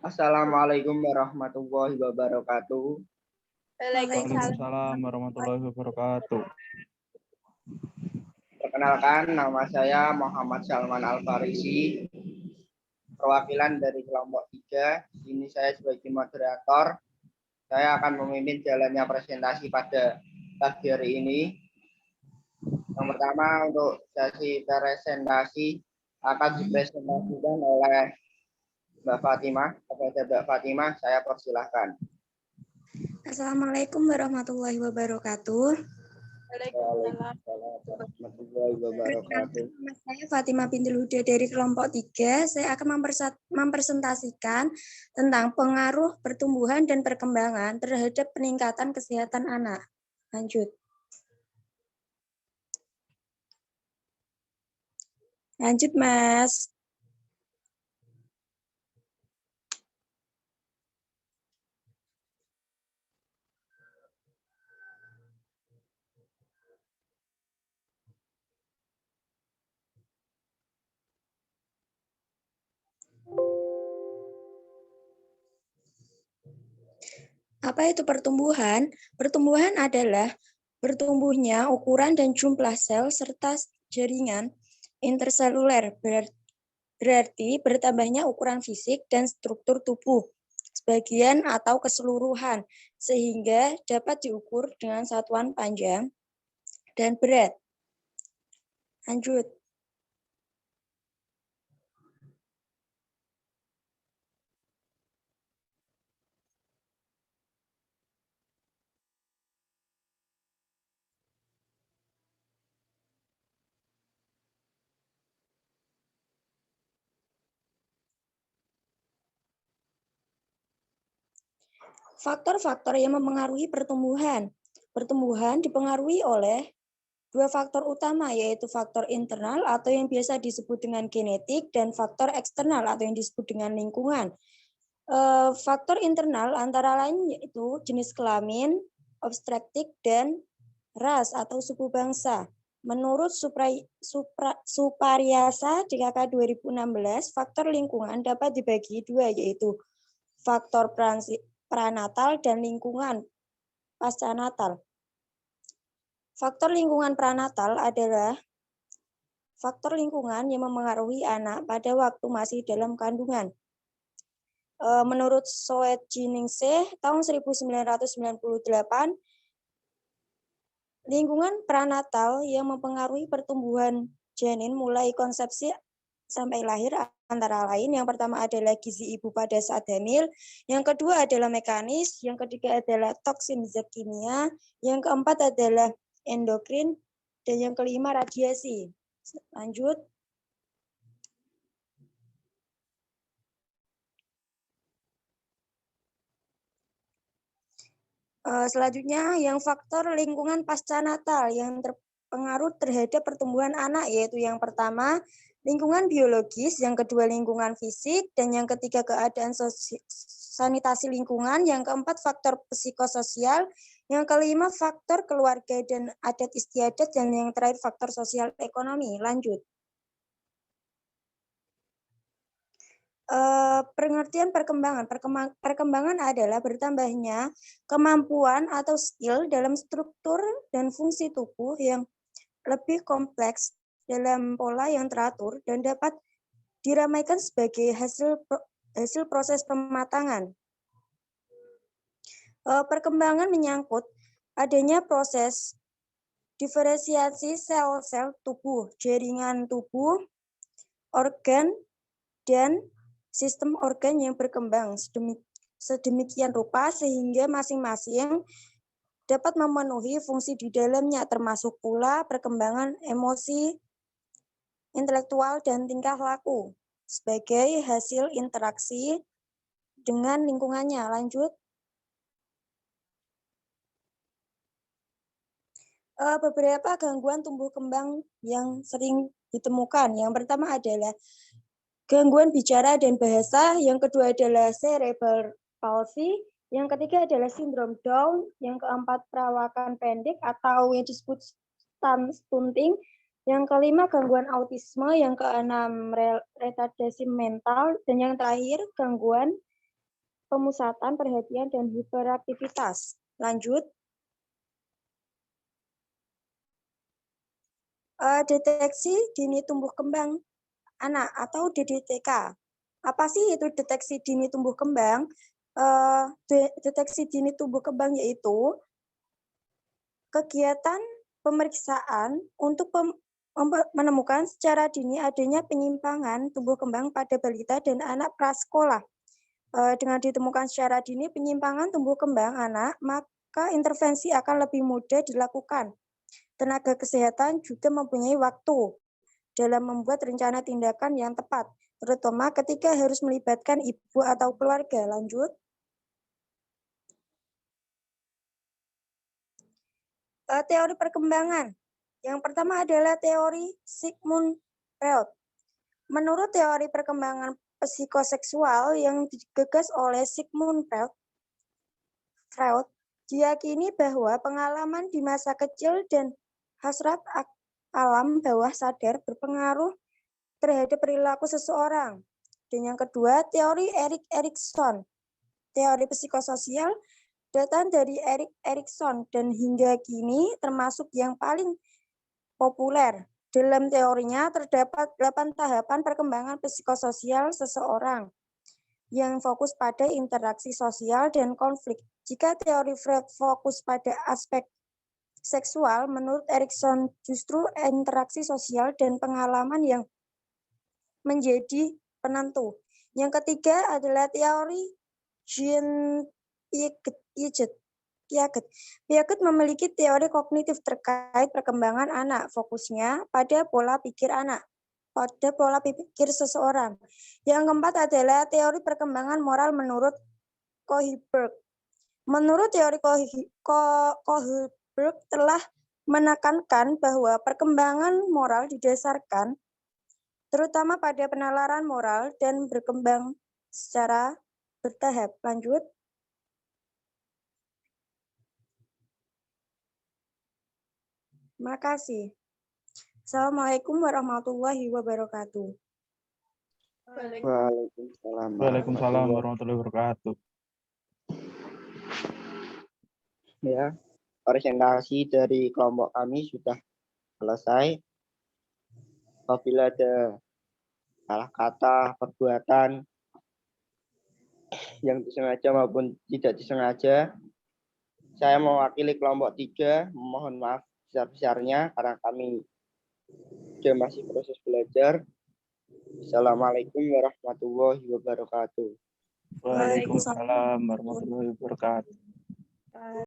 Assalamualaikum warahmatullahi wabarakatuh. Waalaikumsalam warahmatullahi wabarakatuh. Perkenalkan, nama saya Muhammad Salman Al-Farisi, perwakilan dari kelompok 3. Ini saya sebagai moderator. Saya akan memimpin jalannya presentasi pada pagi hari ini. Yang pertama, untuk sesi presentasi akan dipresentasikan oleh Mbak Fatimah. Kepada Mbak Fatimah, saya persilahkan. Assalamualaikum warahmatullahi wabarakatuh. Waalaikumsalam warahmatullahi wabarakatuh. Nama saya Fatimah binti Huda dari kelompok 3. Saya akan mempresentasikan tentang pengaruh pertumbuhan dan perkembangan terhadap peningkatan kesehatan anak. Lanjut. Lanjut, Mas. Apa itu pertumbuhan? Pertumbuhan adalah bertumbuhnya ukuran dan jumlah sel serta jaringan interseluler, berarti bertambahnya ukuran fisik dan struktur tubuh, sebagian atau keseluruhan, sehingga dapat diukur dengan satuan panjang dan berat. Lanjut. Faktor-faktor yang mempengaruhi pertumbuhan. Pertumbuhan dipengaruhi oleh dua faktor utama, yaitu faktor internal atau yang biasa disebut dengan genetik dan faktor eksternal atau yang disebut dengan lingkungan. Faktor internal antara lain yaitu jenis kelamin, obstetrik, dan ras atau suku bangsa. Menurut Supariasa DKK 2016, faktor lingkungan dapat dibagi dua, yaitu faktor pranatal dan lingkungan pascanatal. Faktor lingkungan pranatal adalah faktor lingkungan yang memengaruhi anak pada waktu masih dalam kandungan. Menurut Soetjiningsih tahun 1998, lingkungan pranatal yang mempengaruhi pertumbuhan janin mulai konsepsi sampai lahir antara lain yang pertama adalah gizi ibu pada saat hamil, yang kedua adalah mekanis, yang ketiga adalah toksin zat kimia, yang keempat adalah endokrin, dan yang kelima radiasi. Lanjut. Selanjutnya yang faktor lingkungan pasca natal yang terpengaruh terhadap pertumbuhan anak, yaitu yang pertama lingkungan biologis, yang kedua lingkungan fisik, dan yang ketiga keadaan sanitasi lingkungan, yang keempat faktor psikososial, yang kelima faktor keluarga dan adat istiadat, dan yang terakhir faktor sosial ekonomi. Lanjut. Pengertian perkembangan. Perkembangan adalah bertambahnya kemampuan atau skill dalam struktur dan fungsi tubuh yang lebih kompleks dalam pola yang teratur dan dapat diramaikan sebagai hasil proses pematangan. Perkembangan menyangkut adanya proses diferensiasi sel-sel tubuh, jaringan tubuh, organ, dan sistem organ yang berkembang sedemikian rupa sehingga masing-masing dapat memenuhi fungsi di dalamnya, termasuk pula perkembangan emosi, intelektual, dan tingkah laku sebagai hasil interaksi dengan lingkungannya. Lanjut. Beberapa gangguan tumbuh kembang yang sering ditemukan. Yang pertama adalah gangguan bicara dan bahasa, yang kedua adalah cerebral palsy, yang ketiga adalah sindrom Down, yang keempat perawakan pendek atau yang disebut stunting, yang kelima gangguan autisme, yang keenam retardasi mental, dan yang terakhir gangguan pemusatan perhatian dan hiperaktivitas. Lanjut. Deteksi dini tumbuh kembang anak atau DDTK. Apa sih itu deteksi dini tumbuh kembang? Deteksi dini tumbuh kembang yaitu kegiatan pemeriksaan untuk menemukan secara dini adanya penyimpangan tumbuh kembang pada balita dan anak prasekolah. Dengan ditemukan secara dini penyimpangan tumbuh kembang anak, maka intervensi akan lebih mudah dilakukan. Tenaga kesehatan juga mempunyai waktu dalam membuat rencana tindakan yang tepat, terutama ketika harus melibatkan ibu atau keluarga. Lanjut. Teori perkembangan. Yang pertama adalah teori Sigmund Freud. Menurut teori perkembangan psikoseksual yang digagas oleh Sigmund Freud, diyakini bahwa pengalaman di masa kecil dan hasrat alam bawah sadar berpengaruh terhadap perilaku seseorang. Dan yang kedua, teori Erik Erikson. Teori psikososial datang dari Erik Erikson dan hingga kini termasuk yang paling populer. Dalam teorinya terdapat 8 tahapan perkembangan psikososial seseorang yang fokus pada interaksi sosial dan konflik. Jika teori Freud fokus pada aspek seksual, menurut Erikson justru interaksi sosial dan pengalaman yang menjadi penentu. Yang ketiga adalah teori Jean Piaget. Piaget memiliki teori kognitif terkait perkembangan anak, fokusnya pada pola pikir anak, pada pola pikir seseorang. Yang keempat adalah teori perkembangan moral menurut Kohlberg. Menurut teori Kohlberg telah menekankan bahwa perkembangan moral didasarkan terutama pada penalaran moral dan berkembang secara bertahap. Lanjut. Makasih. Assalamualaikum warahmatullahi wabarakatuh. Waalaikumsalam warahmatullahi wabarakatuh. Ya, presentasi dari kelompok kami sudah selesai. Apabila ada salah kata, perbuatan yang disengaja maupun tidak disengaja, saya mewakili kelompok 3 memohon maaf besar-besarnya karena kami juga masih proses belajar. Assalamualaikum warahmatullahi wabarakatuh. Waalaikumsalam warahmatullahi wabarakatuh.